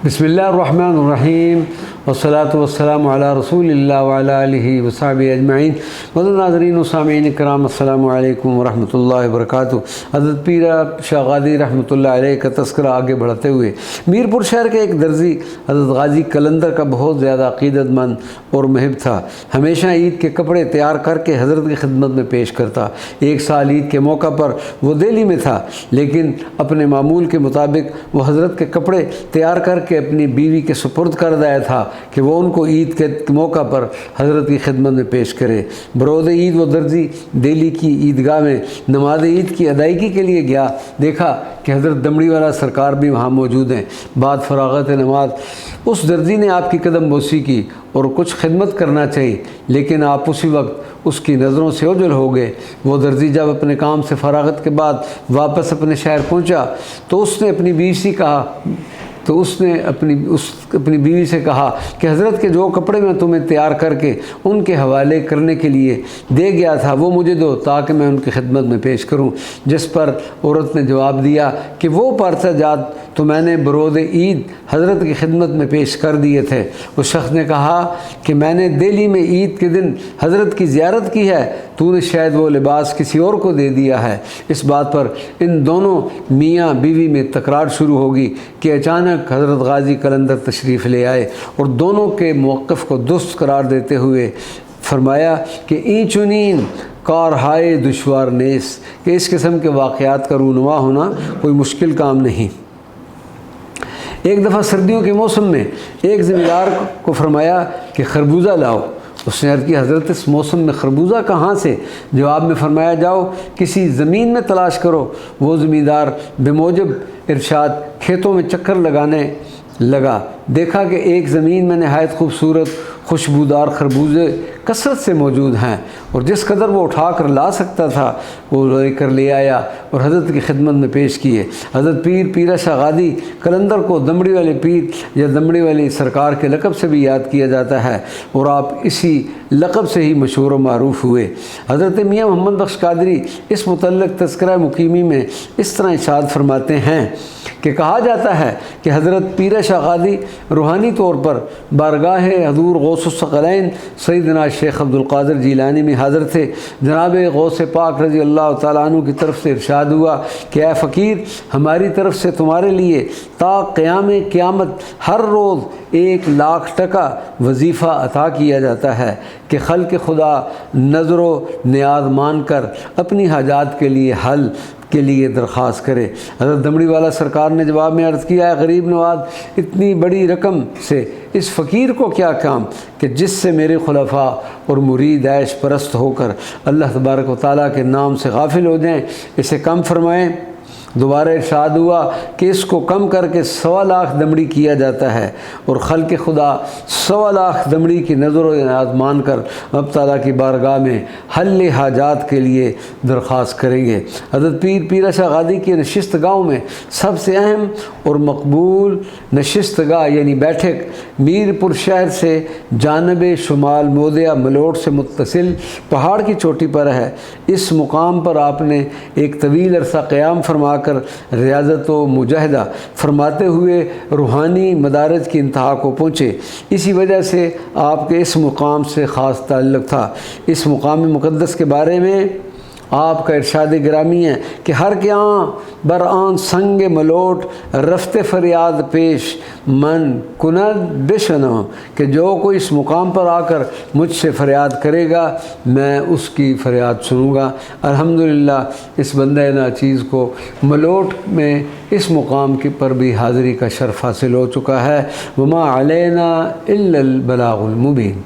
बिस्मिल्लाहिर्रहमानिर्रहीम वस्सलातु वस्सलामु अला रसूलिल्लाह व अला आलिहि व सहबिहि अजमईन। मदद नाज़रीन व सामीईन किराम, अस्सलामु अलैकुम व रहमतुल्लाहि व बरकातुहू। हज़रत पीर शाह गाज़ी रहमतुल्लाह अलैह का तज़किरा आगे बढ़ाते हुए, मीरपुर शहर के एक दर्जी हज़रत गाज़ी कलंदर का बहुत ज़्यादा अक़ीदतमंद और महब था। हमेशा ईद के कपड़े तैयार करके हज़रत की खिदमत में पेश करता। एक साल ईद के मौका पर वो दिल्ली में था, लेकिन अपने मामूल के मुताबिक वो हज़रत के कपड़े तैयार करके अपनी बीवी के सुपुर्द कर दिया था कि वो उनको ईद के मौका पर हज़रत की खिदमत में पेश करे। बरोज़ ईद वो दर्जी दिल्ली की ईदगाह में नमाज ईद की अदायगी के लिए गया। देखा कि हज़रत दमड़ी वाला सरकार भी वहाँ मौजूद हैं। बाद फ़राग़त नमाज उस दर्जी ने आपकी कदम बोसी की और कुछ खिदमत करना चाहिए, लेकिन आप उसी वक्त उसकी नज़रों से ओझल हो गए। वो दर्जी जब अपने काम से फ़राग़त के बाद वापस अपने शहर पहुँचा तो उसने अपनी बीवी से कहा कि हज़रत के जो कपड़े मैं तुम्हें तैयार करके उनके हवाले करने के लिए दे गया था वो मुझे दो, ताकि मैं उनकी खिदमत में पेश करूं। जिस पर औरत ने जवाब दिया कि वो पारसा जात तो मैंने बरोज़ ईद हज़रत की खिदमत में पेश कर दिए थे। उस शख्स ने कहा कि मैंने दिल्ली में ईद के दिन हज़रत की ज़ियारत की है, तूने शायद वो लिबास किसी और को दे दिया है। इस बात पर इन दोनों मियाँ बीवी में तकरार शुरू होगी कि अचानक हज़रत गाज़ी कलंदर तशरीफ़ ले आए और दोनों के मौक़िफ़ को दुरुस्त करार देते हुए फरमाया कि ई चुनीन कार हाय दुश्वार नेस, कि इस किस्म के वाक़यात का रूनुमा होना कोई मुश्किल काम नहीं। एक दफ़ा सर्दियों के मौसम में एक ज़मींदार को फरमाया कि खरबूजा लाओ। उसने अर्ज़ की, हज़रत इस मौसम में खरबूजा कहाँ से? जवाब में फरमाया, जाओ किसी ज़मीन में तलाश करो। वो ज़मींदार बेमौजब इरशाद खेतों में चक्कर लगाने लगा। देखा कि एक ज़मीन में नहायत खूबसूरत खुशबूदार खरबूजे कसरत से मौजूद हैं और जिस कदर वो उठा कर ला सकता था वो लेकर ले आया और हज़रत की खिदमत में पेश किए। हज़रत पीर शाह गाज़ी कलंदर को दमड़ी वाले पीर या दमड़ी वाली सरकार के लक़ब से भी याद किया जाता है और आप इसी लक़ब से ही मशहूर व मारूफ़ हुए। हज़रत मियाँ मोहम्मद बख्श कादरी इस मुतल्लिक़ तज़किरा मुकीमी में इस तरह इरशाद फरमाते हैं कि कहा जाता है कि हज़रत पीर शाह गाज़ी रूहानी तौर पर बारगाह हज़ूर गौसुस सकलैन सैयदना शेख अब्दुल क़ादिर जीलानी में हाज़िर थे। जनाब गौस पाक रज़ी अल्लाह तआला अन्हु की तरफ से इरशाद हुआ कि ऐ फ़कीर, हमारी तरफ से तुम्हारे लिए ता क़याम क़यामत हर रोज़ 1,00,000 टका वजीफ़ा अता किया जाता है कि खल्क़ खुदा नज़रो नियाज़ मान कर अपनी हाजात के लिए हल के लिए दरख्वास्त करे। हज़रत दमड़ी वाला सरकार ने जवाब में अर्ज़ किया, गरीब नवाज, इतनी बड़ी रकम से इस फ़कीर को क्या काम कि जिससे मेरे खुलफ़ा और मुरीद ऐश परस्त होकर अल्लाह तबारक व तआला के नाम से गाफिल हो जाएं। इसे कम फरमाएँ। दोबारा इरशाद हुआ कि इसको कम करके 1,25,000 दमड़ी किया जाता है और खल्क़ खुदा 1,25,000 दमड़ी की नज़र व नियाज़ मान कर अब ताला की बारगाह में हल हाजात के लिए दरख्वास्त करेंगे। हज़रत पीर शाह गाज़ी की नशिस्त गाँव में सबसे अहम और मकबूल नशिस्त गाह यानी बैठक मीरपुर शहर से जानब शुमाल मोदिया मलोट से मुत्तसिल पहाड़ की चोटी पर है। इस मुकाम पर आपने एक तवील अरसा क़याम फरमा कर रियाज़त व मुजाहिदा फरमाते हुए रूहानी मदारज की इंतहा को पहुँचे। इसी वजह से आपके इस मुकाम से ख़ास ताल्लुक़ था। इस मुकाम मुक़द्दस के बारे में आपका इरशाद गिरामी है कि हर के बरआन संग मलोट रफ्ते फरियाद पेश मन कुनद बेशनो, कि जो कोई इस मुकाम पर आकर मुझसे फ़रियाद करेगा मैं उसकी फ़रियाद सुनूँगा। अल्हम्दुलिल्लाह इस बंदे नाचीज़ को मलोट में इस मुकाम के पर भी हाज़िरी का शर्फ़ हासिल हो चुका है। वमा अलैना इल्लल बलागुल मुबीन।